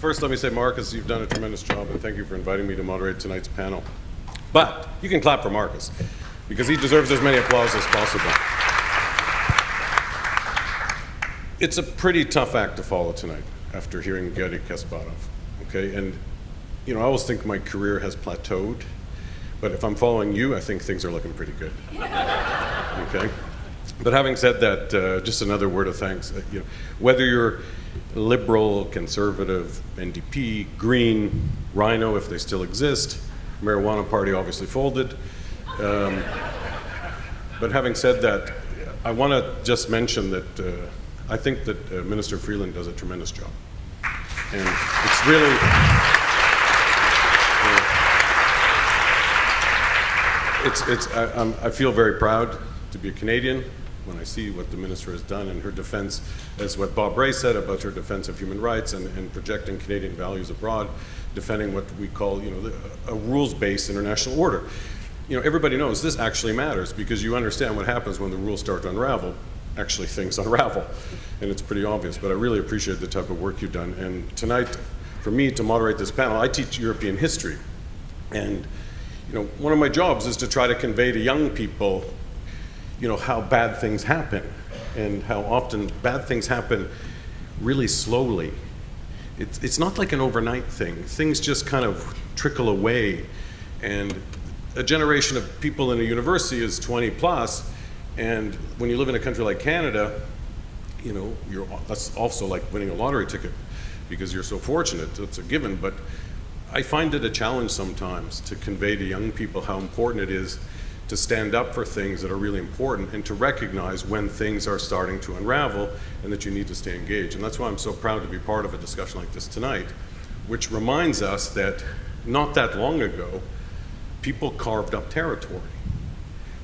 First, let me say, Marcus, you've done a tremendous job, and thank you for inviting me to moderate tonight's panel. But you can clap for Marcus, because he deserves as many applause as possible. It's a pretty tough act to follow tonight after hearing Gary Kasparov, okay? And, you know, I always think my career has plateaued, but if I'm following you, I think things are looking pretty good, okay? But having said that, just another word of thanks. You know, whether you're liberal, conservative, NDP, Green, Rhino, if they still exist, Marijuana Party obviously folded. But having said that, I want to just mention that I think that Minister Freeland does a tremendous job. And it's really, I feel very proud to be a Canadian when I see what the minister has done in her defense, as what Bob Ray said about her defense of human rights and projecting Canadian values abroad, defending what we call, you know, a rules-based international order. You know, everybody knows this actually matters because you understand what happens when the rules start to unravel. Actually, things unravel, and it's pretty obvious. But I really appreciate the type of work you've done. And tonight, for me to moderate this panel, I teach European history, and you know, one of my jobs is to try to convey to young people, you know, how bad things happen and how often bad things happen really slowly. It's not like an overnight thing. Things just kind of trickle away, and a generation of people in a university is 20 plus, and when you live in a country like Canada, you know, that's also like winning a lottery ticket because you're so fortunate. It's a given, but I find it a challenge sometimes to convey to young people how important it is to stand up for things that are really important and to recognize when things are starting to unravel and that you need to stay engaged. And that's why I'm so proud to be part of a discussion like this tonight, which reminds us that not that long ago, people carved up territory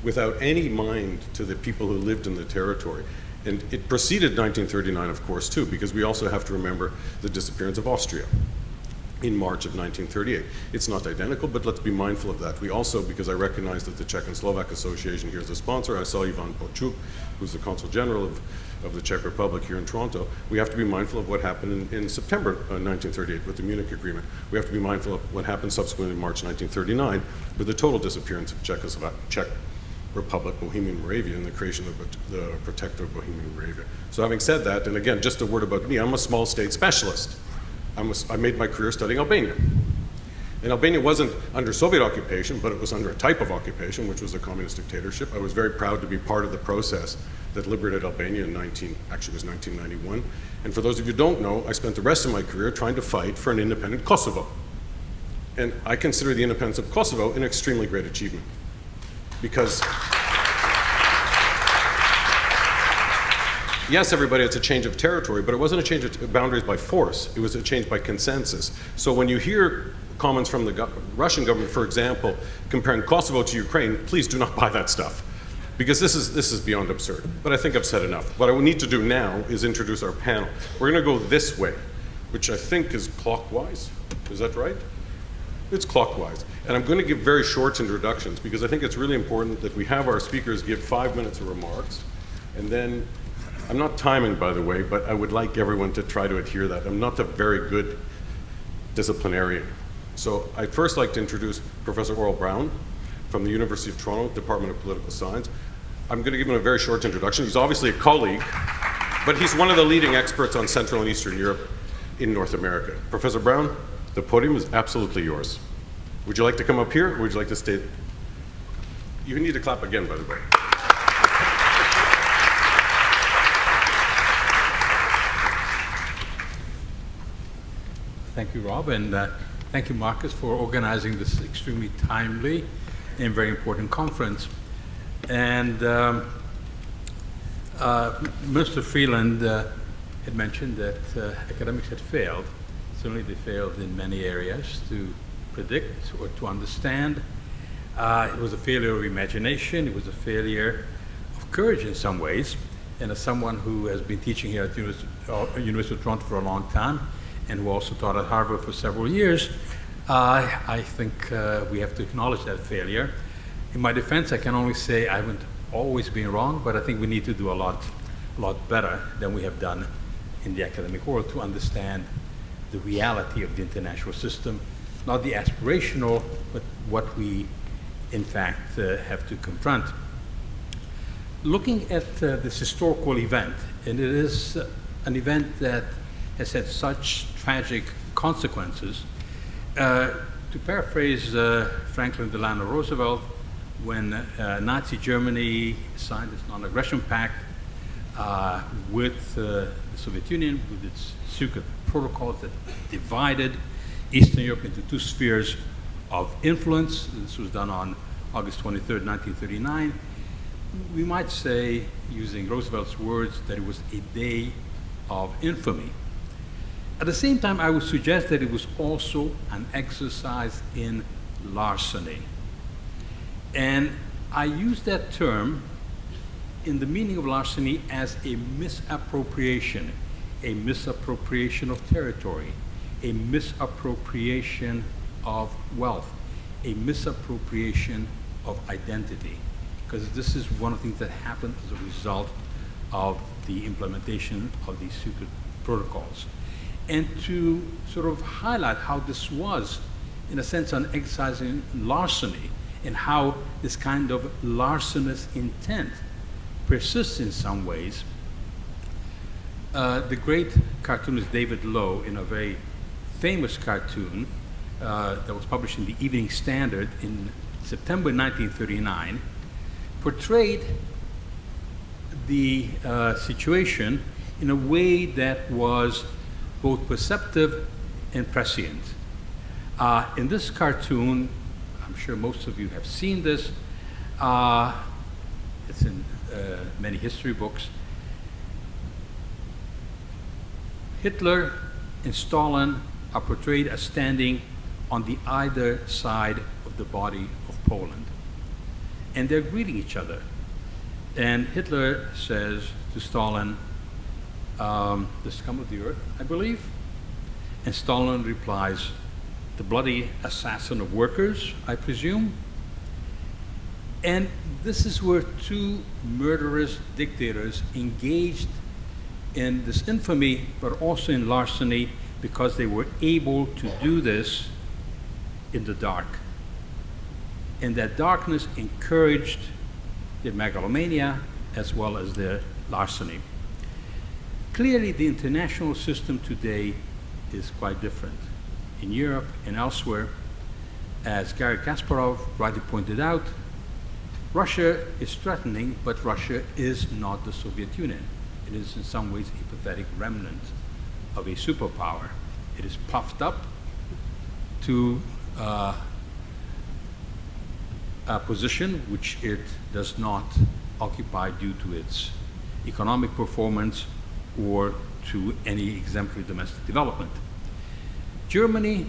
without any mind to the people who lived in the territory. And it preceded 1939, of course, too, because we also have to remember the disappearance of Austria in March of 1938. It's not identical, but let's be mindful of that. We also, because I recognize that the Czech and Slovak Association here is a sponsor, I saw Ivan Počuk, who's the Consul General of the Czech Republic here in Toronto. We have to be mindful of what happened in September 1938 with the Munich Agreement. We have to be mindful of what happened subsequently in March 1939 with the total disappearance of Czech Republic, Bohemian Moravia, and the creation of the Protectorate of Bohemian Moravia. So having said that, and again, just a word about me, I'm a small state specialist. I made my career studying Albania. And Albania wasn't under Soviet occupation, but it was under a type of occupation, which was a communist dictatorship. I was very proud to be part of the process that liberated Albania in 1991. And for those of you who don't know, I spent the rest of my career trying to fight for an independent Kosovo. And I consider the independence of Kosovo an extremely great achievement. Because, yes, everybody, it's a change of territory, but it wasn't a change of boundaries by force. It was a change by consensus. So when you hear comments from the Russian government, for example, comparing Kosovo to Ukraine, please do not buy that stuff, because this is beyond absurd. But I think I've said enough. What I need to do now is introduce our panel. We're going to go this way, which I think is clockwise. Is that right? It's clockwise. And I'm going to give very short introductions, because I think it's really important that we have our speakers give 5 minutes of remarks, and then I'm not timing, by the way, but I would like everyone to try to adhere that. I'm not a very good disciplinarian. So I'd first like to introduce Professor AUREL BRAUN from the University of Toronto, Department of Political Science. I'm going to give him a very short introduction. He's obviously a colleague, but he's one of the leading experts on Central and Eastern Europe in North America. Professor Brown, the podium is absolutely yours. Would you like to come up here, or would you like to stay? You need to clap again, by the way. Thank you, Rob, and thank you, Marcus, for organizing this extremely timely and very important conference. And Mr. Freeland had mentioned that academics had failed. Certainly they failed in many areas to predict or to understand. It was a failure of imagination. It was a failure of courage in some ways. And as someone who has been teaching here at the University of Toronto for a long time, and who also taught at Harvard for several years, I think we have to acknowledge that failure. In my defense, I can only say I haven't always been wrong, but I think we need to do a lot better than we have done in the academic world to understand the reality of the international system, not the aspirational, but what we in fact have to confront. Looking at this historical event, and it is an event that has had such tragic consequences, to paraphrase Franklin Delano Roosevelt, when Nazi Germany signed this non-aggression pact with the Soviet Union, with its secret protocols that divided Eastern Europe into two spheres of influence. This was done on August 23rd, 1939. We might say, using Roosevelt's words, that it was a day of infamy. At the same time, I would suggest that it was also an exercise in larceny. And I use that term in the meaning of larceny as a misappropriation of territory, a misappropriation of wealth, a misappropriation of identity, because this is one of the things that happened as a result of the implementation of these secret protocols. And to sort of highlight how this was, in a sense, an exercise in larceny, and how this kind of larcenous intent persists in some ways, the great cartoonist David Lowe, in a very famous cartoon that was published in the Evening Standard in September 1939, portrayed the situation in a way that was both perceptive and prescient. In this cartoon, I'm sure most of you have seen this, it's in many history books. Hitler and Stalin are portrayed as standing on the either side of the body of Poland. And they're greeting each other. And Hitler says to Stalin, the scum of the earth, I believe. And Stalin replies, the bloody assassin of workers, I presume. And this is where two murderous dictators engaged in this infamy, but also in larceny, because they were able to do this in the dark. And that darkness encouraged their megalomania as well as their larceny. Clearly, the international system today is quite different. In Europe and elsewhere, as Garry Kasparov rightly pointed out, Russia is threatening, but Russia is not the Soviet Union. It is in some ways a pathetic remnant of a superpower. It is puffed up to a position which it does not occupy due to its economic performance or to any exemplary domestic development. Germany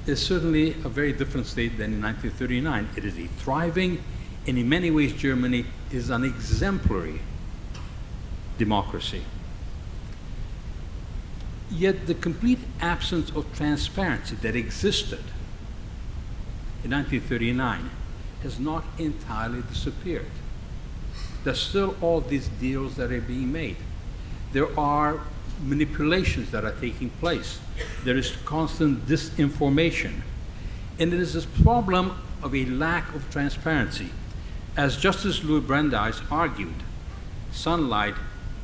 is certainly a very different state than in 1939. It is a thriving, and in many ways Germany is an exemplary democracy. Yet the complete absence of transparency that existed in 1939 has not entirely disappeared. There's still all these deals that are being made. There are manipulations that are taking place. There is constant disinformation. And it is this problem of a lack of transparency. As Justice Louis Brandeis argued, sunlight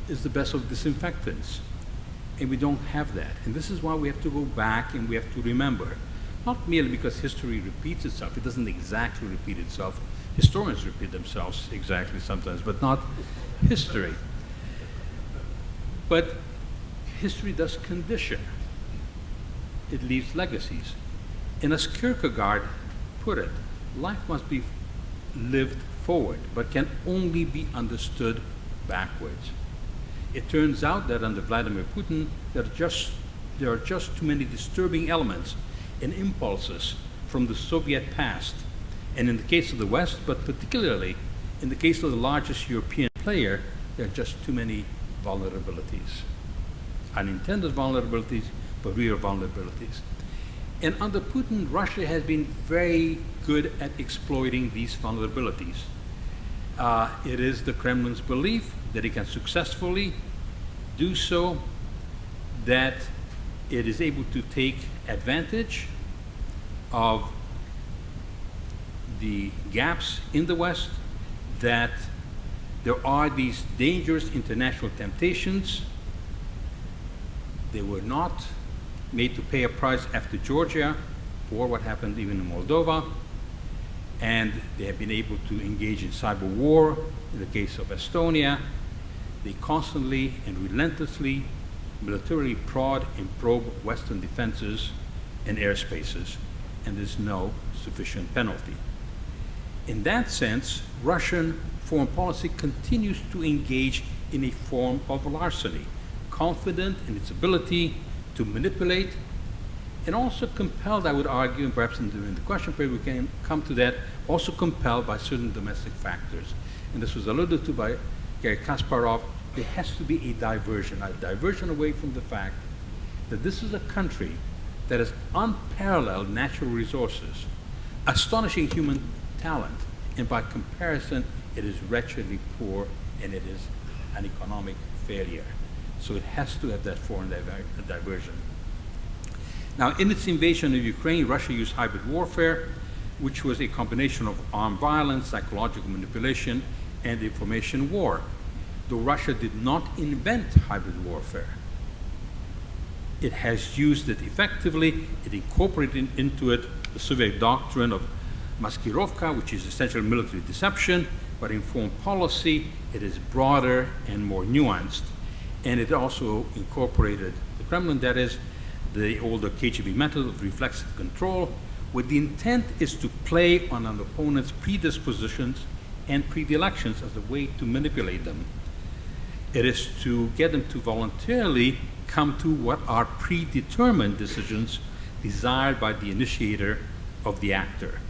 is the best of disinfectants. And we don't have that. And this is why we have to go back and we have to remember, not merely because history repeats itself. It doesn't exactly repeat itself. Historians repeat themselves exactly sometimes, but not history. But history does condition. It leaves legacies. And as Kierkegaard put it, life must be lived forward, but can only be understood backwards. It turns out that under Vladimir Putin, there are just too many disturbing elements and impulses from the Soviet past. And in the case of the West, but particularly in the case of the largest European player, there are just too many vulnerabilities. Unintended vulnerabilities, but real vulnerabilities. And under Putin, Russia has been very good at exploiting these vulnerabilities. It is the Kremlin's belief that it can successfully do so, that it is able to take advantage of the gaps in the West, that there are these dangerous international temptations. They were not made to pay a price after Georgia or what happened even in Moldova, and they have been able to engage in cyber war in the case of Estonia. They constantly and relentlessly militarily prod and probe Western defenses and airspaces, and there's no sufficient penalty. In that sense, Russian foreign policy continues to engage in a form of larceny, confident in its ability to manipulate, and also compelled, I would argue, and perhaps during the question period we can come to that, also compelled by certain domestic factors. And this was alluded to by Gary Kasparov. There has to be a diversion away from the fact that this is a country that has unparalleled natural resources, astonishing human talent, and by comparison, it is wretchedly poor and it is an economic failure. So it has to have that foreign diversion. Now, in its invasion of Ukraine, Russia used hybrid warfare, which was a combination of armed violence, psychological manipulation, and information war. Though Russia did not invent hybrid warfare, it has used it effectively. It incorporated into it the Soviet doctrine of maskirovka, which is essentially military deception, but in foreign policy, it is broader and more nuanced. And it also incorporated the Kremlin, that is, the older KGB method of reflexive control, where the intent is to play on an opponent's predispositions and predilections as a way to manipulate them. It is to get them to voluntarily come to what are predetermined decisions desired by the initiator of the actor.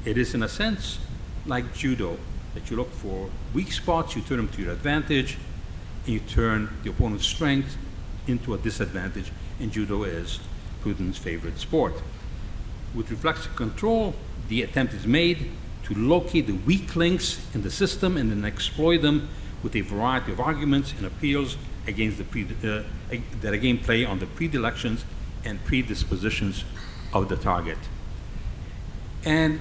It is, in a sense, like judo, that you look for weak spots, you turn them to your advantage, and you turn the opponent's strength into a disadvantage, and judo is Putin's favorite sport. With reflexive control, the attempt is made to locate the weak links in the system and then exploit them with a variety of arguments and appeals against that again play on the predilections and predispositions of the target. And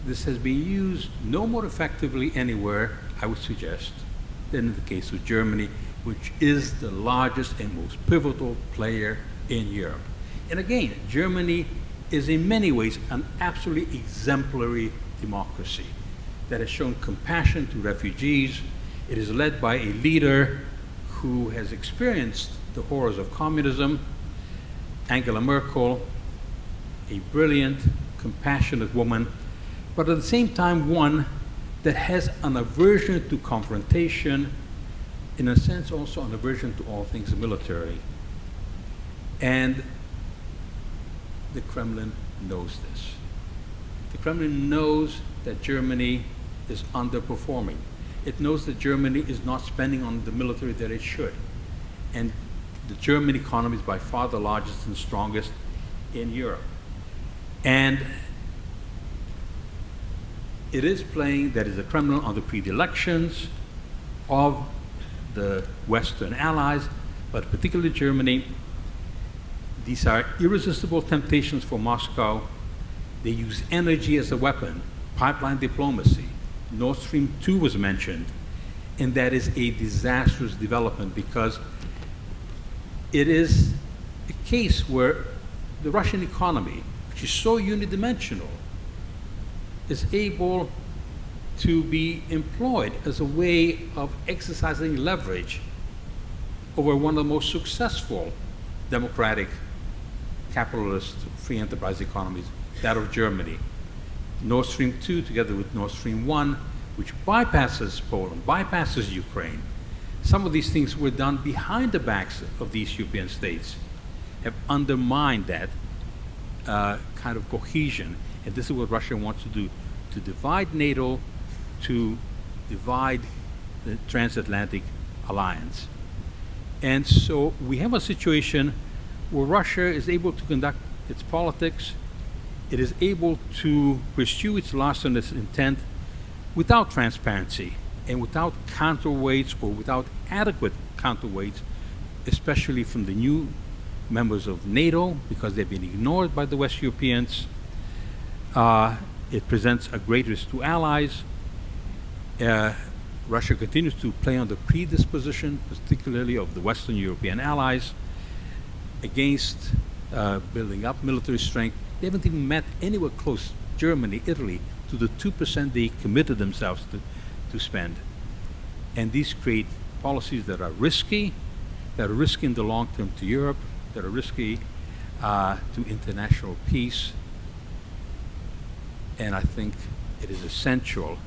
this has been used no more effectively anywhere, I would suggest, than in the case of Germany, which is the largest and most pivotal player in Europe. And again, Germany is in many ways an absolutely exemplary democracy that has shown compassion to refugees. It is led by a leader who has experienced the horrors of communism, Angela Merkel, a brilliant, compassionate woman, but at the same time one that has an aversion to confrontation, in a sense also an aversion to all things military. And the Kremlin knows this. The Kremlin knows that Germany is underperforming. It knows that Germany is not spending on the military that it should. And the German economy is by far the largest and strongest in Europe. And it is playing, that is the Kremlin, on the predilections of the Western allies, but particularly Germany. These are irresistible temptations for Moscow. They use energy as a weapon, pipeline diplomacy. Nord Stream 2 was mentioned, and that is a disastrous development because it is a case where the Russian economy, which is so unidimensional, is able to be employed as a way of exercising leverage over one of the most successful democratic, capitalist, free enterprise economies, that of Germany. Nord Stream 2 together with Nord Stream 1, which bypasses Poland, bypasses Ukraine. Some of these things were done behind the backs of these European states, have undermined that kind of cohesion. And this is what Russia wants to do, to divide NATO, to divide the transatlantic alliance. And so we have a situation where Russia is able to conduct its politics. It is able to pursue its larcenous intent without transparency and without counterweights or without adequate counterweights, especially from the new members of NATO because they've been ignored by the West Europeans. It presents a great risk to allies. Russia continues to play on the predisposition, particularly of the Western European allies, against building up military strength. They haven't even met anywhere close, Germany, Italy, to the 2% they committed themselves to spend. And these create policies that are risky in the long term to Europe, that are risky to international peace. And I think it is essential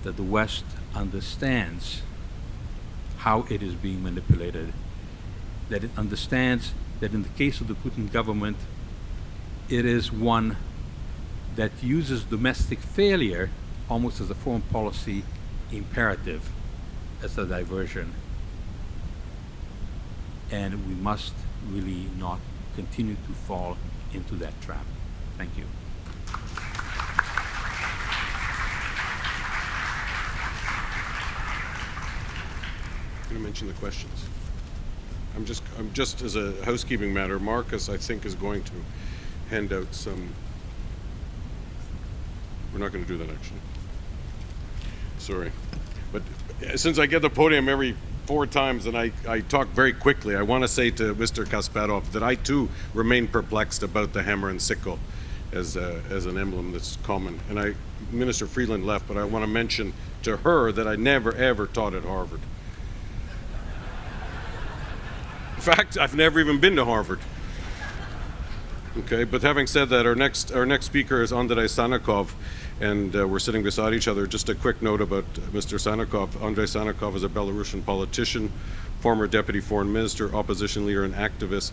that the West understands how it is being manipulated, that it understands that in the case of the Putin government, it is one that uses domestic failure almost as a foreign policy imperative, as a diversion. And we must really not continue to fall into that trap. Thank you. I'm going to mention the questions. I'm just as a housekeeping matter, Marcus, I think, is going to hand out some. We're not going to do that, actually. Sorry. But since I get the podium every 4 times and I talk very quickly, I want to say to Mr. Kasparov that I too remain perplexed about the hammer and sickle as an emblem that's common. And Minister Freeland left, but I want to mention to her that I never ever taught at Harvard. In fact, I've never even been to Harvard. Okay, but having said that, our next speaker is ANDREI SANNIKOV, and we're sitting beside each other. Just a quick note about Mr. SANNIKOV. ANDREI SANNIKOV is a Belarusian politician, former deputy foreign minister, opposition leader, and activist.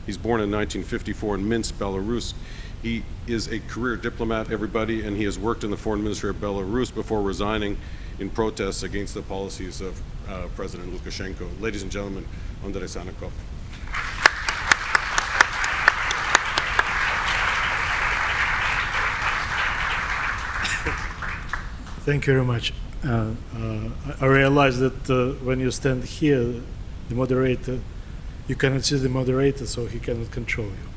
He's born in 1954 in Minsk, Belarus. He is a career diplomat, everybody, and he has worked in the foreign ministry of Belarus before resigning in protests against the policies of President Lukashenko. Ladies and gentlemen, ANDREI SANNIKOV. Thank you very much. I realize that when you stand here, the moderator, you cannot see the moderator, so he cannot control you.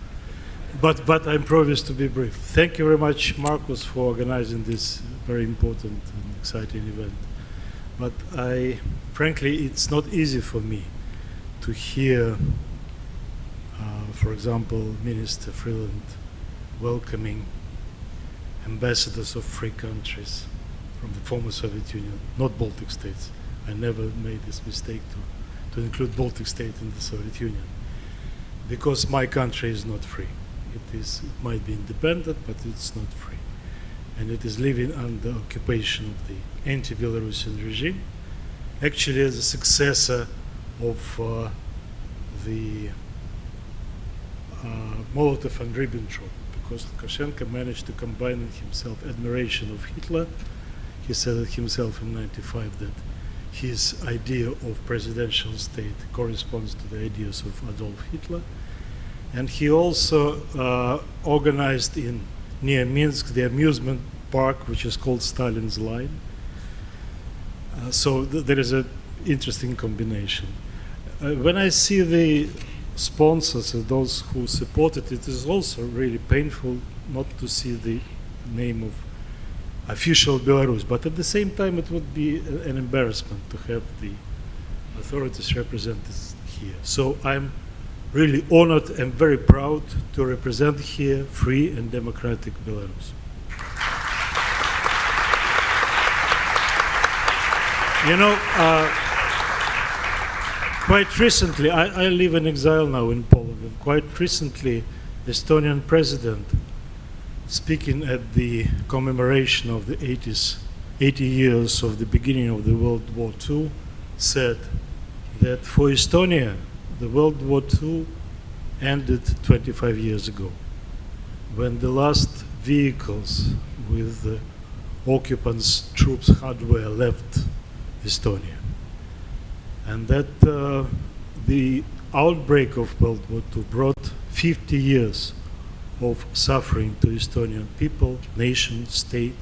But I promise to be brief. Thank you very much, Marcus, for organizing this very important and exciting event. But frankly, it's not easy for me to hear, for example, Minister Freeland welcoming ambassadors of free countries from the former Soviet Union, not Baltic states. I never made this mistake to include Baltic states in the Soviet Union, because my country is not free. It might be independent, but it's not free. And it is living under occupation of the anti-Belarusian regime, actually as a successor of the Molotov and Ribbentrop, because Lukashenko managed to combine in himself admiration of Hitler. He said it himself in '95 that his idea of presidential state corresponds to the ideas of Adolf Hitler. And he also organized near Minsk the amusement park, which is called Stalin's Line. So there is an interesting combination. When I see the sponsors and those who supported it, is also really painful not to see the name of official Belarus. But at the same time, it would be an embarrassment to have the authorities represented here. So I'm really honored and very proud to represent here free and democratic Belarus. You know, quite recently, I live in exile now in Poland, and quite recently, the Estonian president, speaking at the commemoration of the 80 years of the beginning of the World War II, said that for Estonia, the World War II ended 25 years ago, when the last vehicles with the occupants' troops' hardware left Estonia. And that the outbreak of World War II brought 50 years of suffering to Estonian people, nation, state,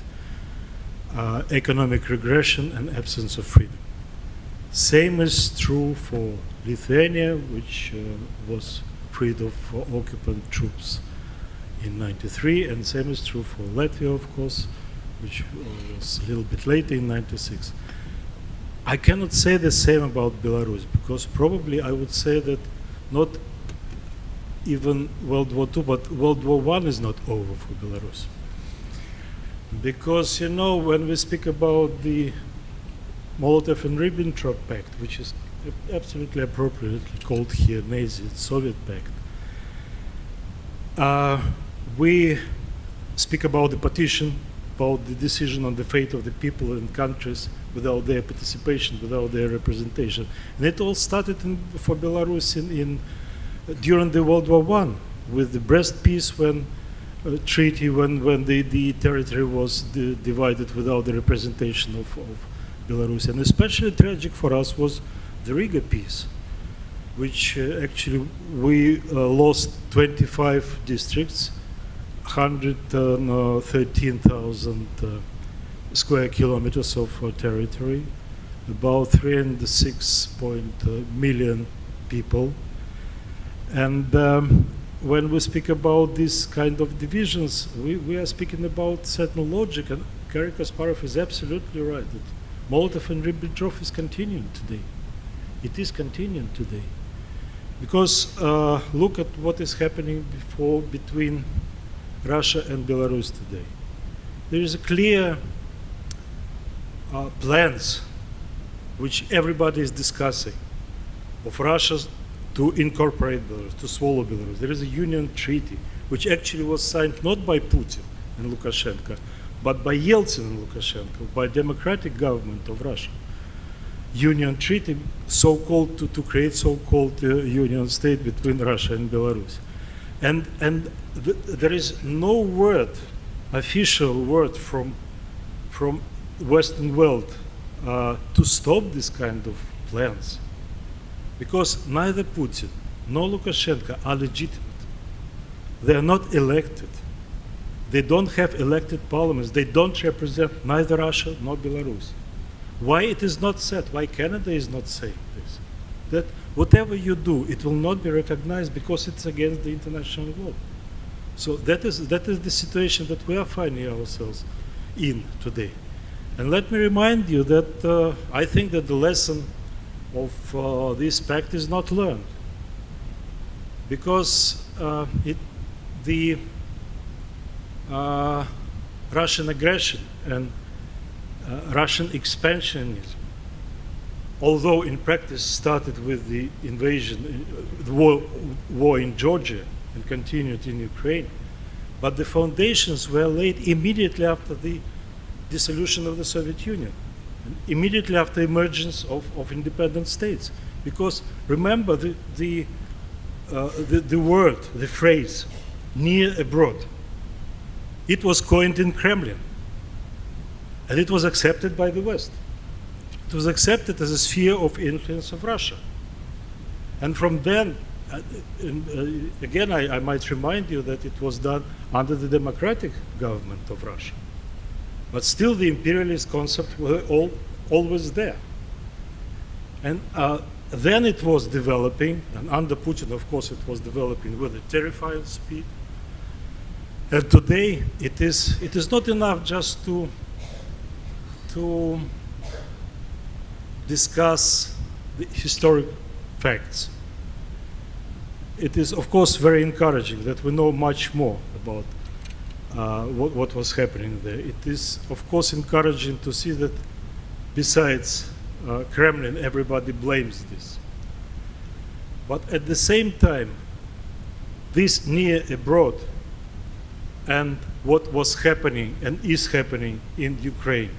economic regression, and absence of freedom. Same is true for Lithuania, which was freed of occupant troops in '93, and same is true for Latvia, of course, which was a little bit later in '96. I cannot say the same about Belarus, because probably I would say that not even World War II, but World War I is not over for Belarus. Because, you know, when we speak about the Molotov and Ribbentrop Pact, which is absolutely appropriately called here Nazi-Soviet Pact, we speak about the partition, about the decision on the fate of the people and countries without their participation, without their representation. And it all started for Belarus during the World War I, with the Brest Peace treaty, when the territory was divided without the representation of Belarus. And especially tragic for us was the Riga Peace, which actually we lost 25 districts, 113,000 square kilometers of territory, about 306 million people. And when we speak about this kind of divisions, we are speaking about certain logic, and Garry Kasparov is absolutely right that Molotov and Ribbentrop is continuing today. It is continuing today. Because look at what is happening between Russia and Belarus today. There is a clear plans which everybody is discussing of Russia to incorporate Belarus, to swallow Belarus. There is a union treaty which actually was signed not by Putin and Lukashenko, but by Yeltsin and Lukashenko, by democratic government of Russia. Union treaty, so-called to create so-called union state between Russia and Belarus. And there is no word, official word from Western world to stop this kind of plans. Because neither Putin nor Lukashenko are legitimate. They are not elected. They don't have elected parliaments. They don't represent neither Russia nor Belarus. Why it is not said? Why Canada is not saying this? That whatever you do, it will not be recognized because it's against the international law. So that is the situation that we are finding ourselves in today. And let me remind you that I think that the lesson of this pact is not learned, because the Russian aggression and Russian expansionism, although in practice started with the invasion, the war in Georgia and continued in Ukraine, but the foundations were laid immediately after the dissolution of the Soviet Union, and immediately after emergence of independent states. Because remember the word, the phrase, near abroad, it was coined in Kremlin, and it was accepted by the West. It was accepted as a sphere of influence of Russia. And from then, again, I might remind you that it was done under the democratic government of Russia. But still the imperialist concept were always there. And then it was developing, and under Putin, of course, it was developing with a terrifying speed. And today, it is not enough just to discuss the historic facts. It is, of course, very encouraging that we know much more about what was happening there. It is, of course, encouraging to see that besides Kremlin, everybody blames this. But at the same time, this near abroad and what was happening and is happening in Ukraine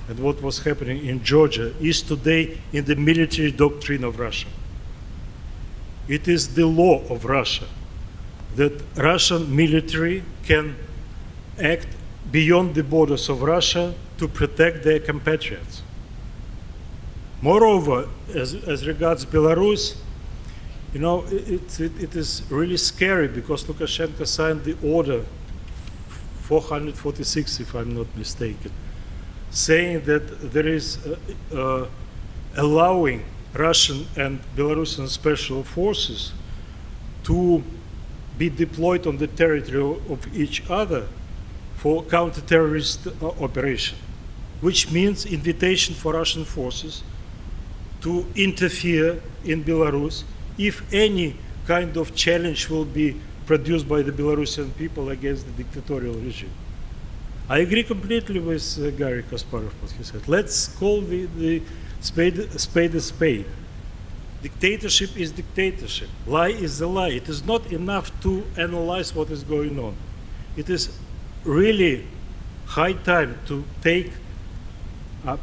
and what was happening in Georgia is today in the military doctrine of Russia. It is the law of Russia that Russian military can act beyond the borders of Russia to protect their compatriots. Moreover, as regards Belarus, you know, it is really scary because Lukashenko signed the order 446, if I'm not mistaken, saying that there is allowing Russian and Belarusian special forces to be deployed on the territory of each other for counter-terrorist operation, which means invitation for Russian forces to interfere in Belarus if any kind of challenge will be produced by the Belarusian people against the dictatorial regime. I agree completely with Gary Kasparov, what he said. Let's call the spade a spade. Dictatorship is dictatorship. Lie is a lie. It is not enough to analyze what is going on. It is really high time to take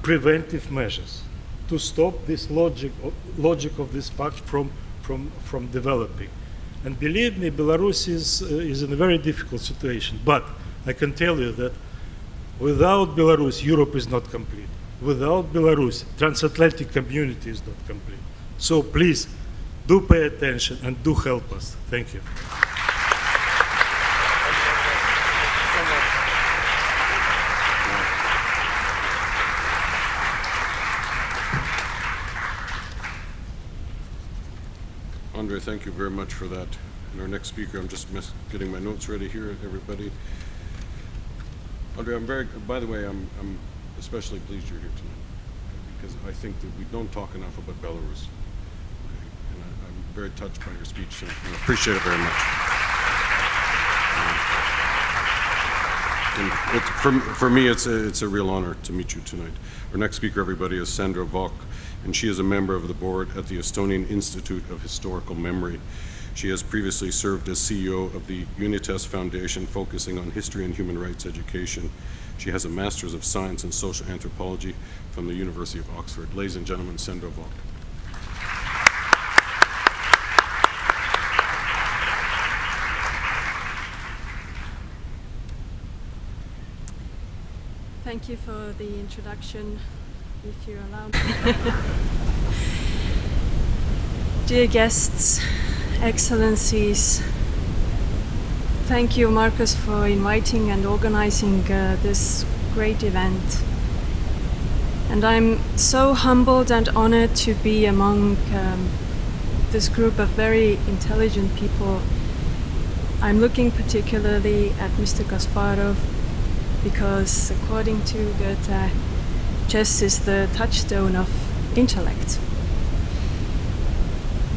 preventive measures to stop this logic of this pact from developing. And believe me, Belarus is in a very difficult situation. But I can tell you that without Belarus, Europe is not complete. Without Belarus, transatlantic community is not complete. So please, do pay attention and do help us. Thank you. Andrei, thank you very much for that. And our next speaker, I'm just getting my notes ready here, everybody. Andrei, by the way, I'm especially pleased you're here tonight because I think that we don't talk enough about Belarus. Okay? And I'm very touched by your speech and I appreciate it very much. And for me, it's a real honor to meet you tonight. Our next speaker, everybody, is Sandra VOKK, and she is a member of the board at the Estonian Institute of Historical Memory. She has previously served as CEO of the Unitas Foundation, focusing on history and human rights education. She has a Master's of Science in Social Anthropology from the University of Oxford. Ladies and gentlemen, Sandra VOKK. Thank you for the introduction, if you allow me. Dear guests, Excellencies, thank you, Marcus, for inviting and organizing this great event. And I'm so humbled and honored to be among this group of very intelligent people. I'm looking particularly at Mr. Kasparov because, according to Goethe, chess is the touchstone of intellect.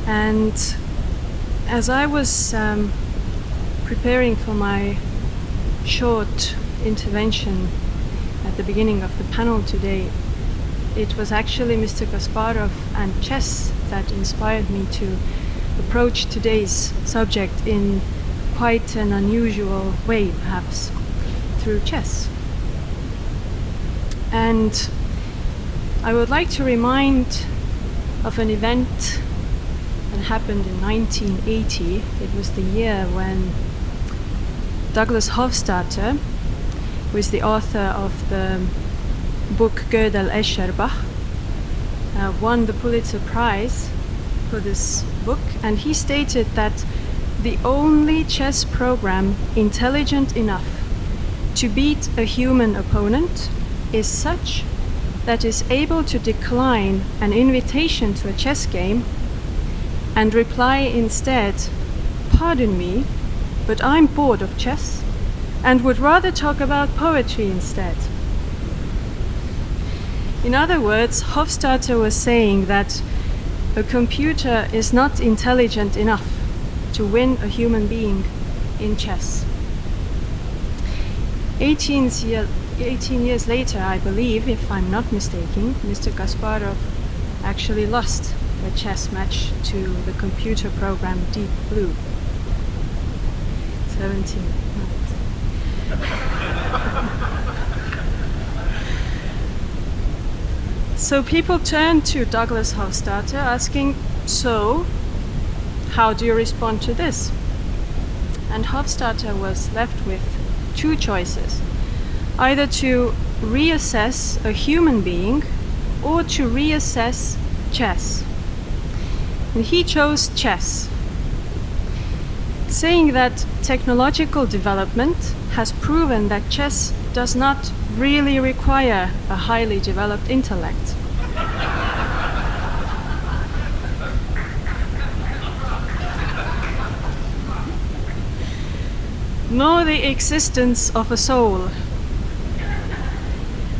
And as I was preparing for my short intervention at the beginning of the panel today, it was actually Mr. Kasparov and chess that inspired me to approach today's subject in quite an unusual way, perhaps, through chess. And I would like to remind of an event that happened in 1980. It was the year when Douglas Hofstadter, who is the author of the book Gödel Escherbach, won the Pulitzer Prize for this book, and he stated that the only chess program intelligent enough to beat a human opponent is such that is able to decline an invitation to a chess game and reply instead, "Pardon me, but I'm bored of chess and would rather talk about poetry instead." In other words, Hofstadter was saying that a computer is not intelligent enough to win a human being in chess. 18 years later, I believe, if I'm not mistaken, Mr. Kasparov actually lost a chess match to the computer program Deep Blue. 17. So people turned to Douglas Hofstadter asking, "So, how do you respond to this?" And Hofstadter was left with two choices: either to reassess a human being or to reassess chess. And he chose chess, saying that technological development has proven that chess does not really require a highly developed intellect. nor the existence of a soul,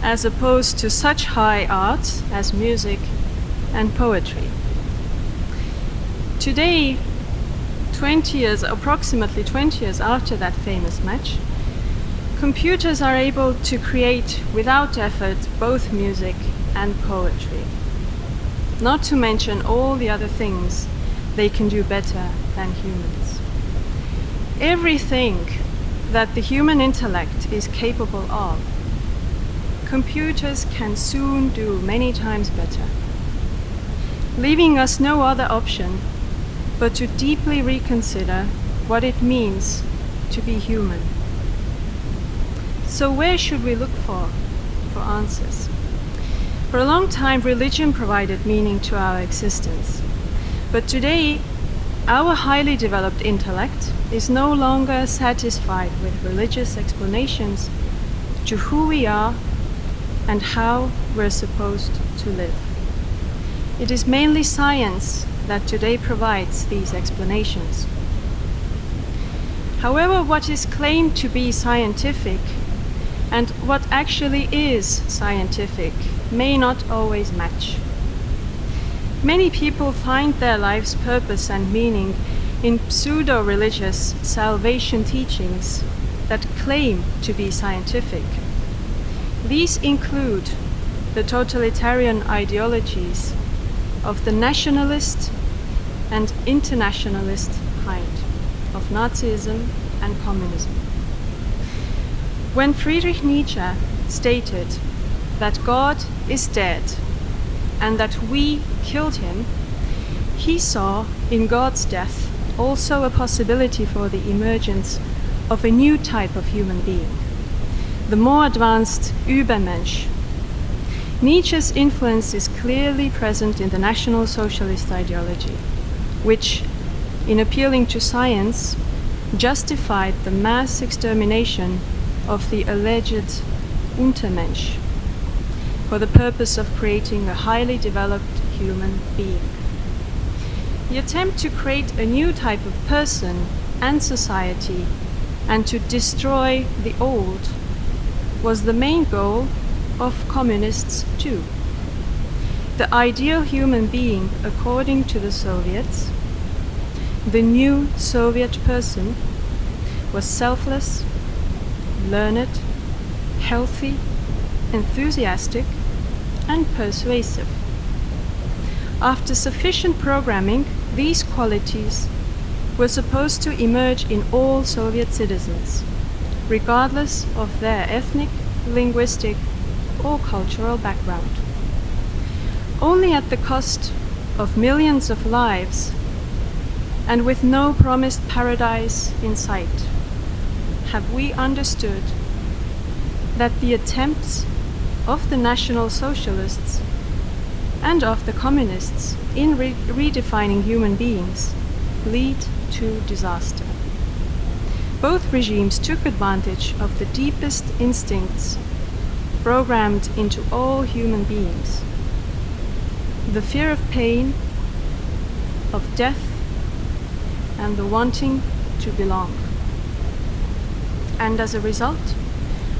as opposed to such high art as music and poetry. Today, approximately 20 years after that famous match, computers are able to create without effort both music and poetry. Not to mention all the other things they can do better than humans. Everything that the human intellect is capable of, computers can soon do many times better, leaving us no other option but to deeply reconsider what it means to be human. So where should we look for answers? For a long time, religion provided meaning to our existence. But today, our highly developed intellect is no longer satisfied with religious explanations to who we are and how we're supposed to live. It is mainly science that today provides these explanations. However, what is claimed to be scientific and what actually is scientific may not always match. Many people find their life's purpose and meaning in pseudo-religious salvation teachings that claim to be scientific. These include the totalitarian ideologies of the nationalist and internationalist kind of Nazism and communism. When Friedrich Nietzsche stated that God is dead and that we killed him, he saw in God's death also a possibility for the emergence of a new type of human being, the more advanced Übermensch. Nietzsche's influence is clearly present in the National Socialist ideology, which, in appealing to science, justified the mass extermination of the alleged Untermensch for the purpose of creating a highly developed human being. The attempt to create a new type of person and society and to destroy the old was the main goal of communists too. The ideal human being, according to the Soviets, the new Soviet person, was selfless, learned, healthy, enthusiastic, and persuasive. After sufficient programming, these qualities were supposed to emerge in all Soviet citizens, regardless of their ethnic, linguistic, or cultural background. Only at the cost of millions of lives and with no promised paradise in sight have we understood that the attempts of the National Socialists and of the Communists in redefining human beings lead to disaster. Both regimes took advantage of the deepest instincts programmed into all human beings: the fear of pain, of death, and the wanting to belong. And as a result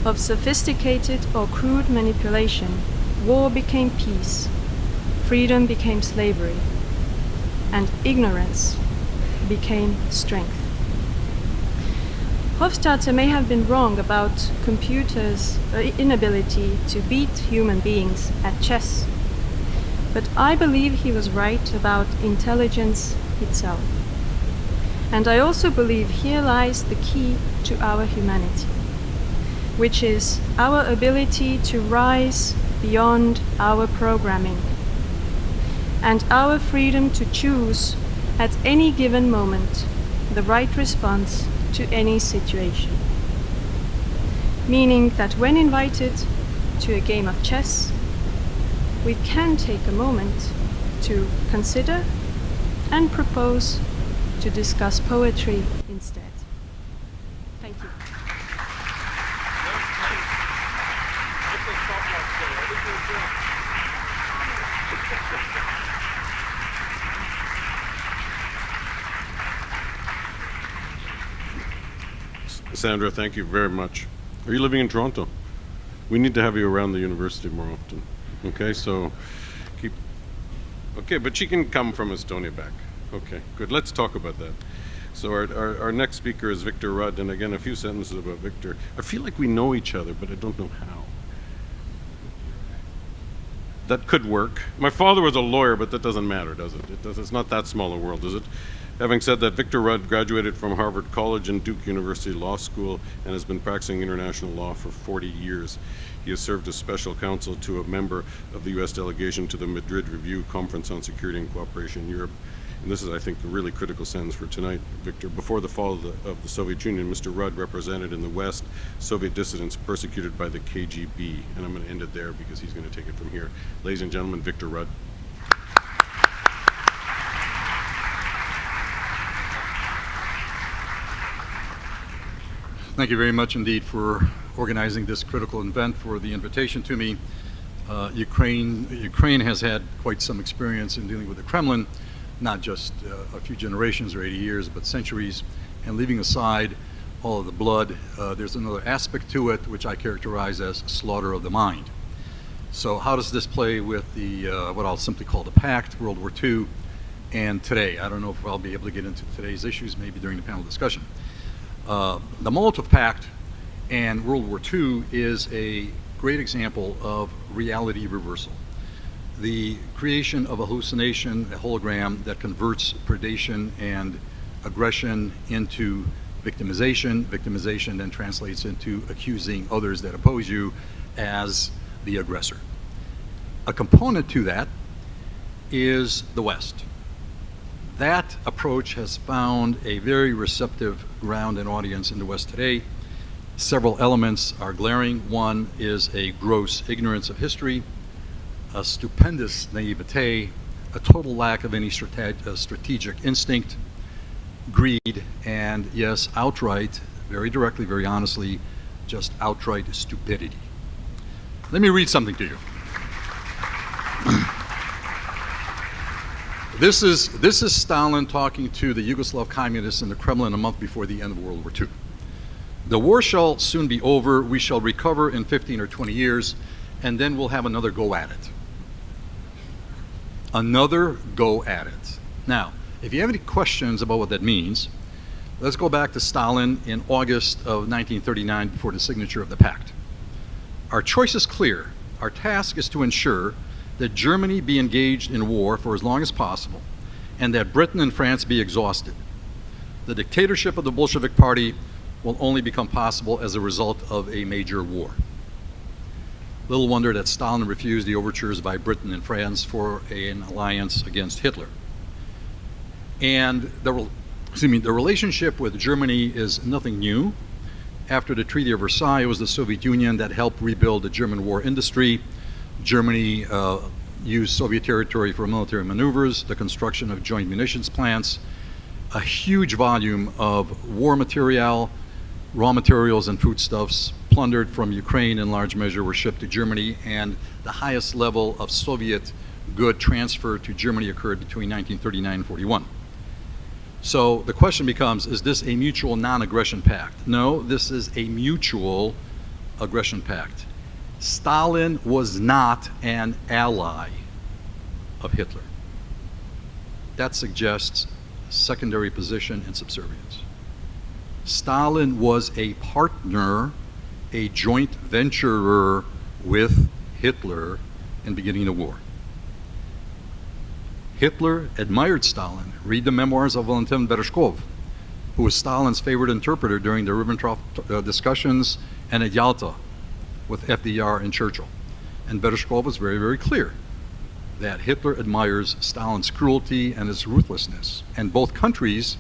of sophisticated or crude manipulation, war became peace, freedom became slavery, and ignorance became strength. Hofstadter may have been wrong about computers' inability to beat human beings at chess, but I believe he was right about intelligence itself. And I also believe here lies the key to our humanity, which is our ability to rise beyond our programming and our freedom to choose at any given moment the right response to any situation. Meaning that when invited to a game of chess, we can take a moment to consider and propose to discuss poetry instead. Thank you. Sandra, thank you very much. Are you living in Toronto? We need to have you around the university more often. Okay, so keep. Okay, but she can come from Estonia back. Okay, good. Let's talk about that. So our next speaker is Victor Rudd, and again, a few sentences about Victor. I feel like we know each other, but I don't know how. That could work. My father was a lawyer, but that doesn't matter, does it? It's not that small a world, is it? Having said that, Victor Rudd graduated from Harvard College and Duke University Law School and has been practicing international law for 40 years. He has served as special counsel to a member of the U.S. delegation to the Madrid Review Conference on Security and Cooperation in Europe. And this is, I think, a really critical sentence for tonight, Victor. Before the fall of the Soviet Union, Mr. Rudd represented in the West Soviet dissidents persecuted by the KGB. And I'm going to end it there because he's going to take it from here. Ladies and gentlemen, Victor Rudd. Thank you very much indeed for organizing this critical event, for the invitation to me. Ukraine has had quite some experience in dealing with the Kremlin, not just a few generations or 80 years, but centuries. And leaving aside all of the blood, there's another aspect to it which I characterize as slaughter of the mind. So how does this play with the what I'll simply call the Pact, World War II, and today? I don't know if I'll be able to get into today's issues, maybe during the panel discussion. The Molotov Pact and World War II is a great example of reality reversal. The creation of a hallucination, a hologram that converts predation and aggression into victimization. Victimization then translates into accusing others that oppose you as the aggressor. A component to that is the West. That approach has found a very receptive ground and audience in the West today. Several elements are glaring. One is a gross ignorance of history, a stupendous naivete, a total lack of any strategic instinct, greed, and yes, outright, very directly, very honestly, just outright stupidity. Let me read something to you. This is Stalin talking to the Yugoslav communists in the Kremlin a month before the end of World War II. The war shall soon be over. We shall recover in 15 or 20 years, and then we'll have another go at it. Another go at it. Now, if you have any questions about what that means, let's go back to Stalin in August of 1939 before the signature of the pact. Our choice is clear. Our task is to ensure that Germany be engaged in war for as long as possible, and that Britain and France be exhausted. The dictatorship of the Bolshevik Party will only become possible as a result of a major war. Little wonder that Stalin refused the overtures by Britain and France for an alliance against Hitler. And the relationship with Germany is nothing new. After the Treaty of Versailles, it was the Soviet Union that helped rebuild the German war industry. Germany used Soviet territory for military maneuvers, the construction of joint munitions plants, a huge volume of war material, raw materials and foodstuffs plundered from Ukraine in large measure were shipped to Germany, and the highest level of Soviet good transfer to Germany occurred between 1939 and 41. So the question becomes, is this a mutual non-aggression pact? No, this is a mutual aggression pact. Stalin was not an ally of Hitler. That suggests secondary position and subservience. Stalin was a partner, a joint venturer with Hitler in beginning the war. Hitler admired Stalin. Read the memoirs of Valentin Berezhkov, who was Stalin's favorite interpreter during the Ribbentrop discussions and at Yalta with FDR and Churchill. And Berezhkov was very, very clear that Hitler admires Stalin's cruelty and his ruthlessness. And both countries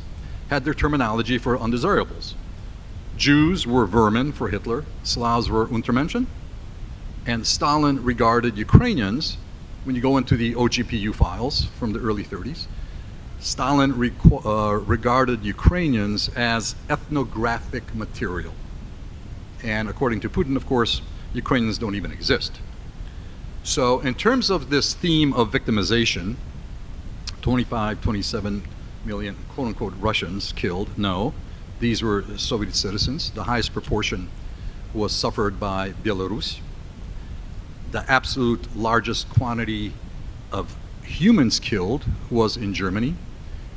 had their terminology for undesirables. Jews were vermin for Hitler, Slavs were Untermenschen, and Stalin regarded Ukrainians, when you go into the OGPU files from the early 30s, Stalin regarded Ukrainians as ethnographic material. And according to Putin, of course, Ukrainians don't even exist. So in terms of this theme of victimization, 27 million quote-unquote Russians killed, no. these were Soviet citizens. The highest proportion was suffered by Belarus. The absolute largest quantity of humans killed was in Germany.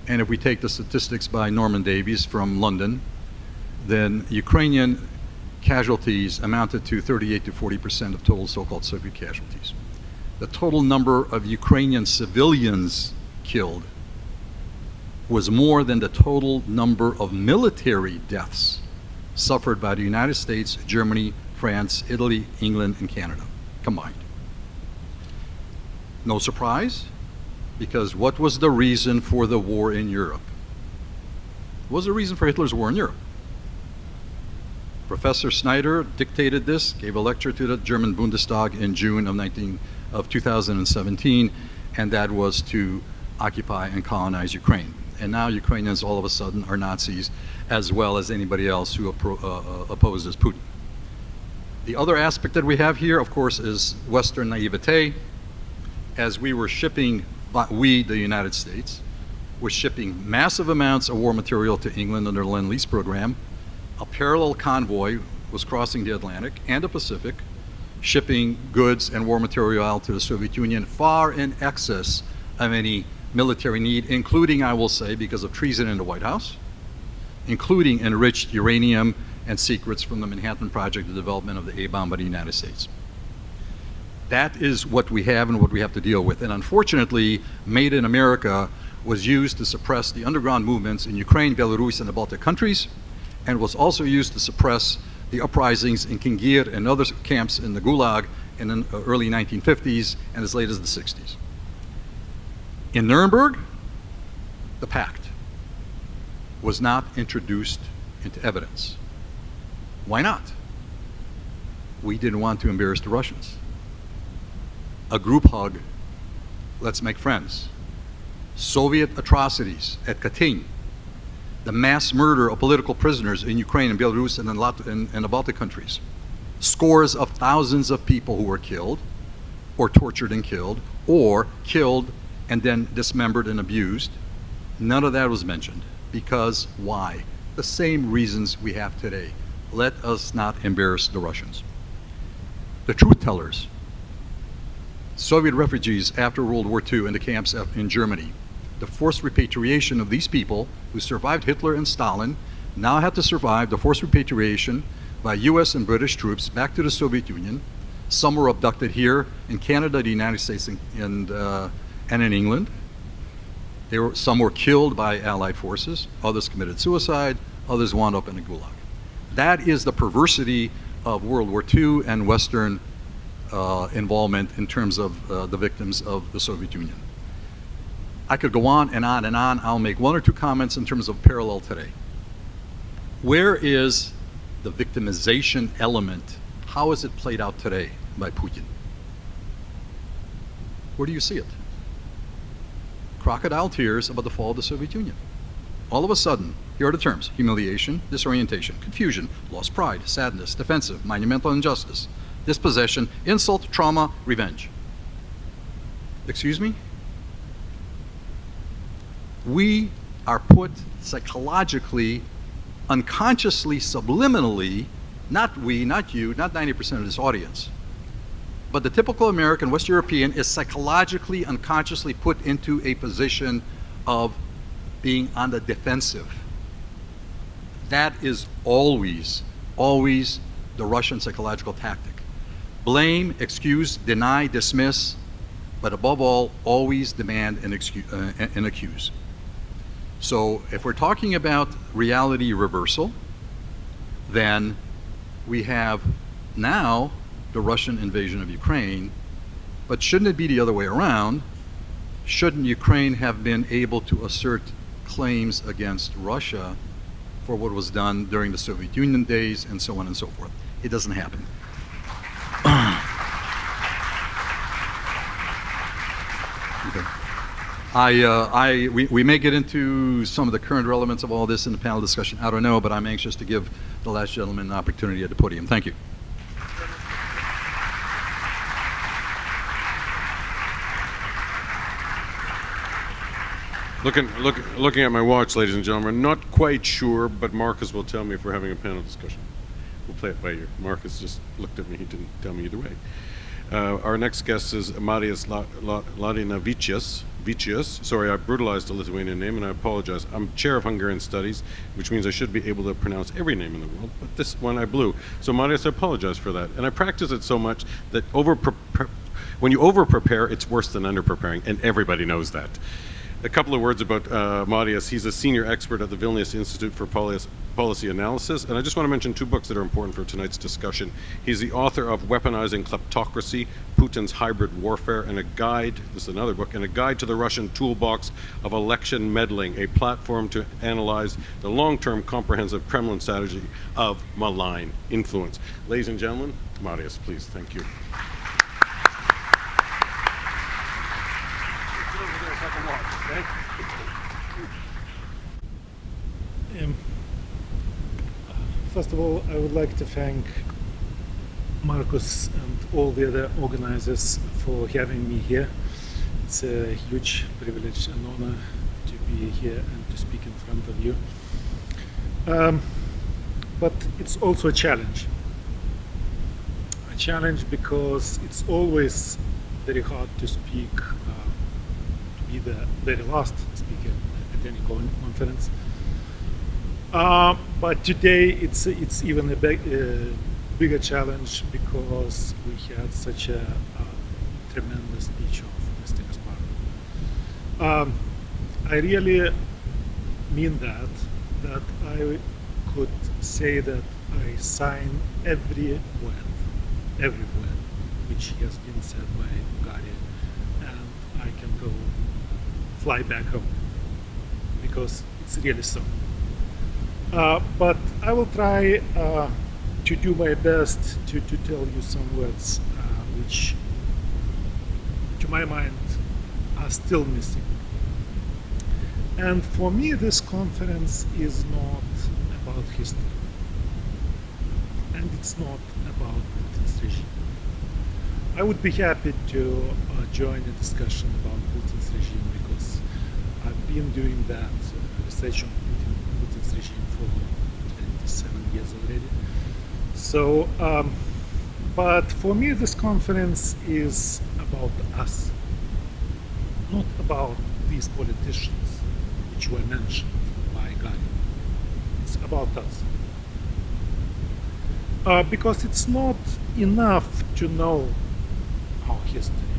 And if we take the statistics by Norman Davies from London, then Ukrainian casualties amounted to 38 to 40% of total so-called Soviet casualties. The total number of Ukrainian civilians killed was more than the total number of military deaths suffered by the United States, Germany, France, Italy, England, and Canada combined. No surprise, because what was the reason for the war in Europe? What was the reason for Hitler's war in Europe? Professor Snyder dictated this, gave a lecture to the German Bundestag in June of 2017, and that was to occupy and colonize Ukraine. And now Ukrainians all of a sudden are Nazis, as well as anybody else who opposes Putin. The other aspect that we have here, of course, is Western naivete. As we were shipping, we, the United States, was shipping massive amounts of war material to England under the Lend-Lease program. A parallel convoy was crossing the Atlantic and the Pacific, shipping goods and war material to the Soviet Union far in excess of any military need, including, I will say, because of treason in the White House, including enriched uranium and secrets from the Manhattan Project, the development of the A-bomb by the United States. That is what we have and what we have to deal with. And unfortunately, Made in America was used to suppress the underground movements in Ukraine, Belarus, and the Baltic countries, and was also used to suppress the uprisings in Kingir and other camps in the Gulag in the early 1950s and as late as the 60s. In Nuremberg, the pact was not introduced into evidence. Why not? We didn't want to embarrass the Russians. A group hug, let's make friends. Soviet atrocities at Katyn, the mass murder of political prisoners in Ukraine and Belarus and the Baltic countries. Scores of thousands of people who were killed, or tortured and killed, or killed and then dismembered and abused. None of that was mentioned. Because why? The same reasons we have today. Let us not embarrass the Russians. The truth tellers, Soviet refugees after World War II in the camps in Germany, the forced repatriation of these people who survived Hitler and Stalin now had to survive the forced repatriation by US and British troops back to the Soviet Union. Some were abducted here in Canada, the United States, and in England. Some were killed by Allied forces, others committed suicide, others wound up in a gulag. That is the perversity of World War II and Western involvement in terms of the victims of the Soviet Union. I could go on and on and on. I'll make one or two comments in terms of parallel today. Where is the victimization element? How is it played out today by Putin? Where do you see it? Crocodile tears about the fall of the Soviet Union. All of a sudden, here are the terms: humiliation, disorientation, confusion, lost pride, sadness, defensive, monumental injustice, dispossession, insult, trauma, revenge. Excuse me? We are put psychologically, unconsciously, subliminally, not we, not you, not 90% of this audience, but the typical American, West European is psychologically, unconsciously put into a position of being on the defensive. That is always, always the Russian psychological tactic. Blame, excuse, deny, dismiss, but above all, always demand and accuse. So if we're talking about reality reversal, then we have now the Russian invasion of Ukraine, but shouldn't it be the other way around? Shouldn't Ukraine have been able to assert claims against Russia for what was done during the Soviet Union days and so on and so forth? It doesn't happen. Okay. We may get into some of the current relevance of all this in the panel discussion. I don't know, but I'm anxious to give the last gentleman an opportunity at the podium. Thank you. Looking at my watch, ladies and gentlemen, not quite sure, but Marcus will tell me if we're having a panel discussion. We'll play it by ear. Marcus just looked at me. He didn't tell me either way. Our next guest is MARIUS LAURINAVIČIUS. Sorry, I brutalized the Lithuanian name, and I apologize. I'm chair of Hungarian Studies, which means I should be able to pronounce every name in the world, but this one I blew. So Marius, I apologize for that. And I practice it so much that when you over-prepare, it's worse than under-preparing, and everybody knows that. A couple of words about Marius. He's a senior expert at the Vilnius Institute for Policy Analysis, and I just want to mention two books that are important for tonight's discussion. He's the author of Weaponizing Kleptocracy, Putin's Hybrid Warfare, and a guide, this is another book, and a guide to the Russian toolbox of election meddling, a platform to analyze the long-term comprehensive Kremlin strategy of malign influence. Ladies and gentlemen, Marius, please, thank you. First of all, I would like to thank Marcus and all the other organizers for having me here. It's a huge privilege and honor to be here and to speak in front of you. But it's also a challenge. A challenge because it's always very hard to speak, to be the very last speaker at any conference. But today it's even a bigger challenge because we had such a tremendous speech of Mr. Kasparov. I really mean that I could say that I sign every word which has been said by Gary, and I can go fly back home because it's really so. But I will try to do my best to tell you some words which, to my mind, are still missing. And for me, this conference is not about history, and it's not about Putin's regime. I would be happy to join a discussion about Putin's regime because I've been doing that research on Putin's regime for 27 years already. So, but for me, this conference is about us, not about these politicians which were mentioned by Gary. It's about us. Because it's not enough to know our history,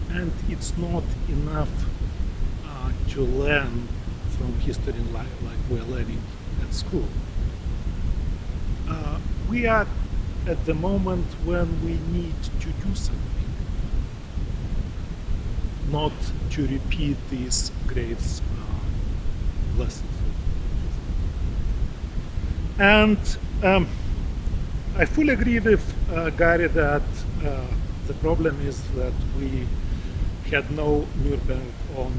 and it's not enough to learn from history like we're learning at school. We are at the moment when we need to do something, not to repeat these great lessons. And I fully agree with Gary that the problem is that we had no Nuremberg on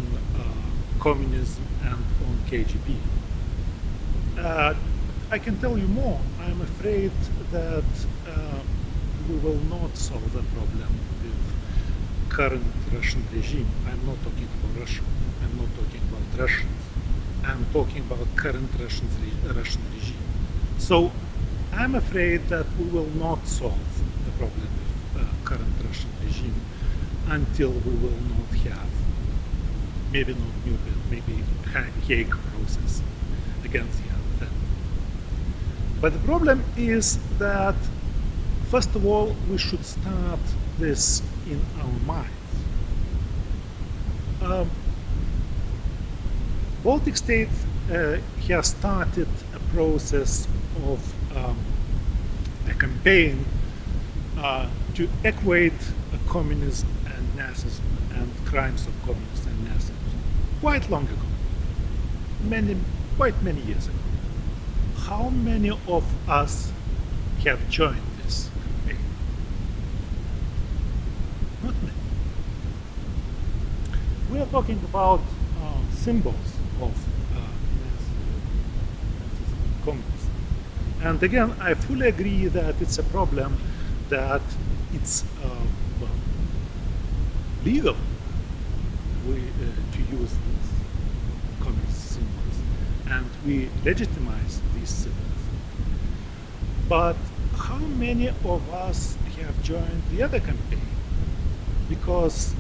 communism and on KGB. I can tell you more. I'm afraid that we will not solve the problem with current Russian regime. I'm not talking about Russia. I'm not talking about Russians. I'm talking about current Russian regime. So I'm afraid that we will not solve the problem with current Russian regime until we will not have, maybe not Nuremberg, maybe Hague process against them. But the problem is that, first of all, we should start this in our minds. Baltic states has started a process of a campaign to equate communism and Nazism and crimes of communism and Nazism quite long ago, quite many years ago. How many of us have joined this campaign? Not many. We are talking about symbols of communism. And again, I fully agree that it's a problem that it's legal to use these communist symbols, and we legitimize these symbols. But how many of us have joined the other campaign? Because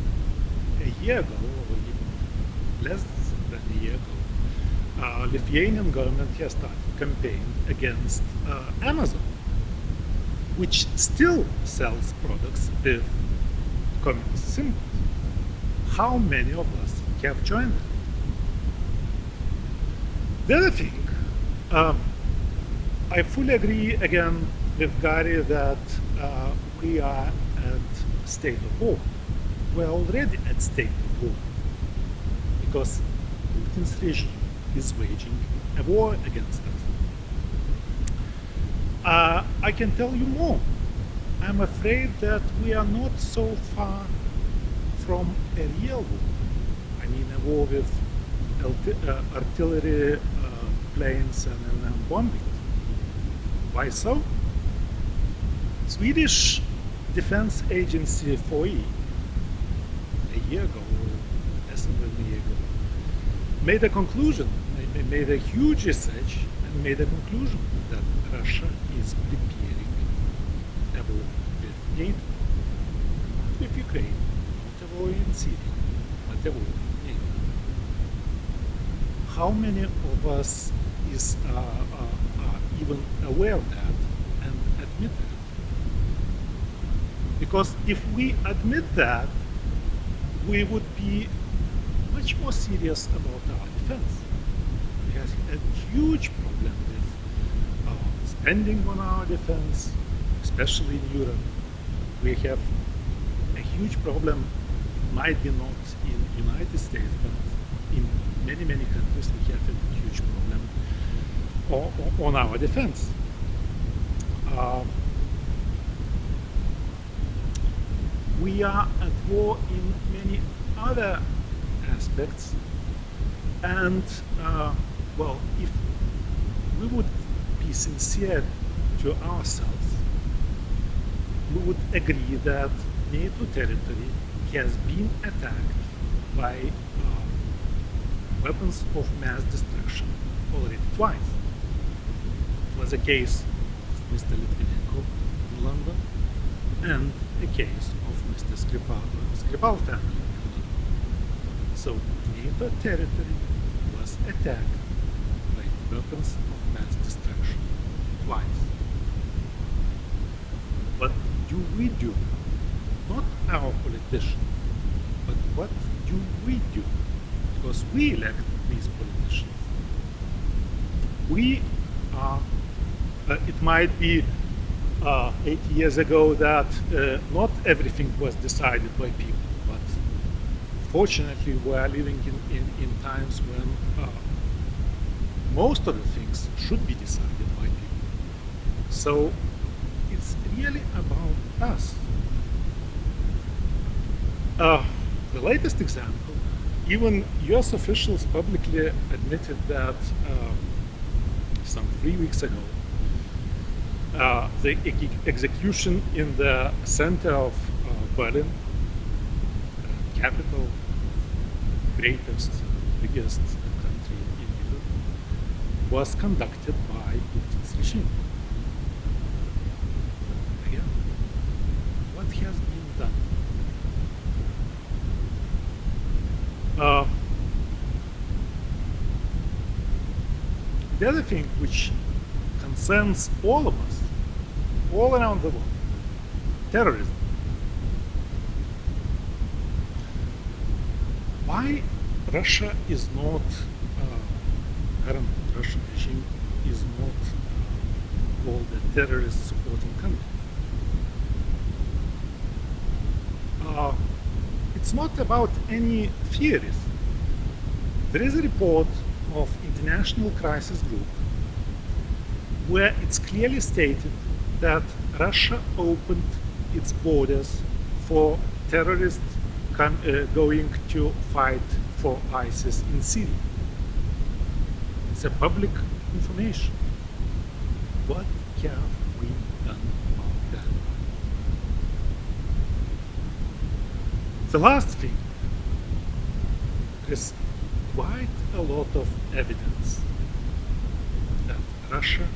a year ago, or even less than a year ago, Lithuanian government has started a campaign against Amazon, which still sells products with communist symbols. How many of us have joined them? The other thing, I fully agree again with Gary that we are at state of war. We're already at state of war because Putin's regime is waging a war against us. I can tell you more. I'm afraid that we are not so far from a real war. I mean a war with artillery, planes and bombing. Why so? Swedish defense agency VOKK a year ago, or less than a year ago, made a conclusion, made a huge research and made a conclusion that Russia is preparing a war with NATO, not with Ukraine, not a war in Syria, but a war with NATO. How many of us are even aware of that and admit that? Because if we admit that, we would be much more serious about our defense. We have a huge problem with spending on our defense, especially in Europe. We have a huge problem, might be not in the United States, but in many, many countries we have a huge problem on our defense. We are at war in many other aspects, and well, if we would be sincere to ourselves, we would agree that NATO territory has been attacked by weapons of mass destruction already twice. It was a case of Mr. Litvinenko in London and a case of Mr. Skripal family in London. So NATO territory was attacked by weapons of mass destruction twice. What do we do? Not our politicians, but what do we do? Because we elect these politicians. We are, it might be 80 years ago that not everything was decided by people, but fortunately we are living in times when most of the things should be decided by people. So it's really about us. The latest example, even US officials publicly admitted that some 3 weeks ago, the execution in the center of Berlin, capital, greatest, biggest country in Europe, was conducted by Putin's regime. Again, what has been done? The other thing which concerns all of us, all around the world, terrorism. Why Russia is not, current Russian regime is not called a terrorist supporting country? It's not about any theories. There is a report of International Crisis Group where it's clearly stated that Russia opened its borders for terrorists going to fight for ISIS in Syria. It's a public information. What have we done about that? The last thing, there's quite a lot of evidence that Russia,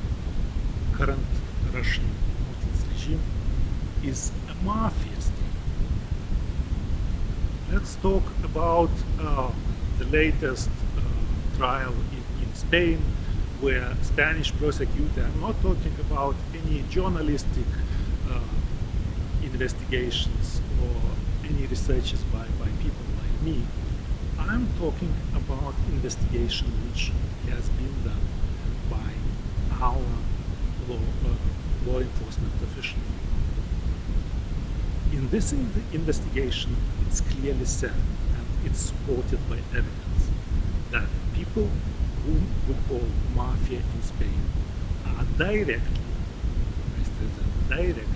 current Russian Putin's regime, is a mafia state. Let's talk about the latest trial in Spain, where Spanish prosecutor, I'm not talking about any journalistic investigations or any researches by people like me. I'm talking about investigation which has been done by our law enforcement officials. In this investigation, it's clearly said, and it's supported by evidence, that people whom we call mafia in Spain are directly connected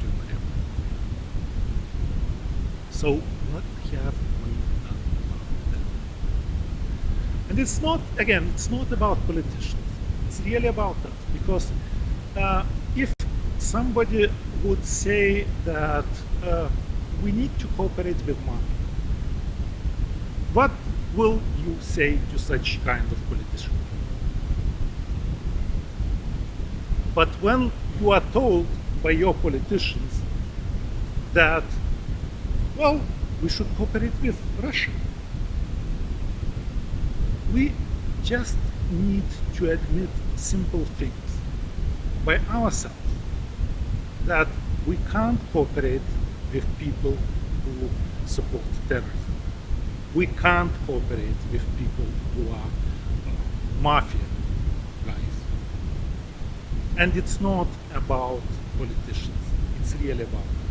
to Kremlin. So what have we done about that? And it's not, again, it's not about politicians. It's really about us, because if somebody would say that we need to cooperate with mafia, what will you say to such kind of politician? But when you are told by your politicians that, well, we should cooperate with Russia, we just need to admit simple things by ourselves, that we can't cooperate with people who support terrorism. We can't cooperate with people who are mafia guys. And it's not about politicians, it's really about us.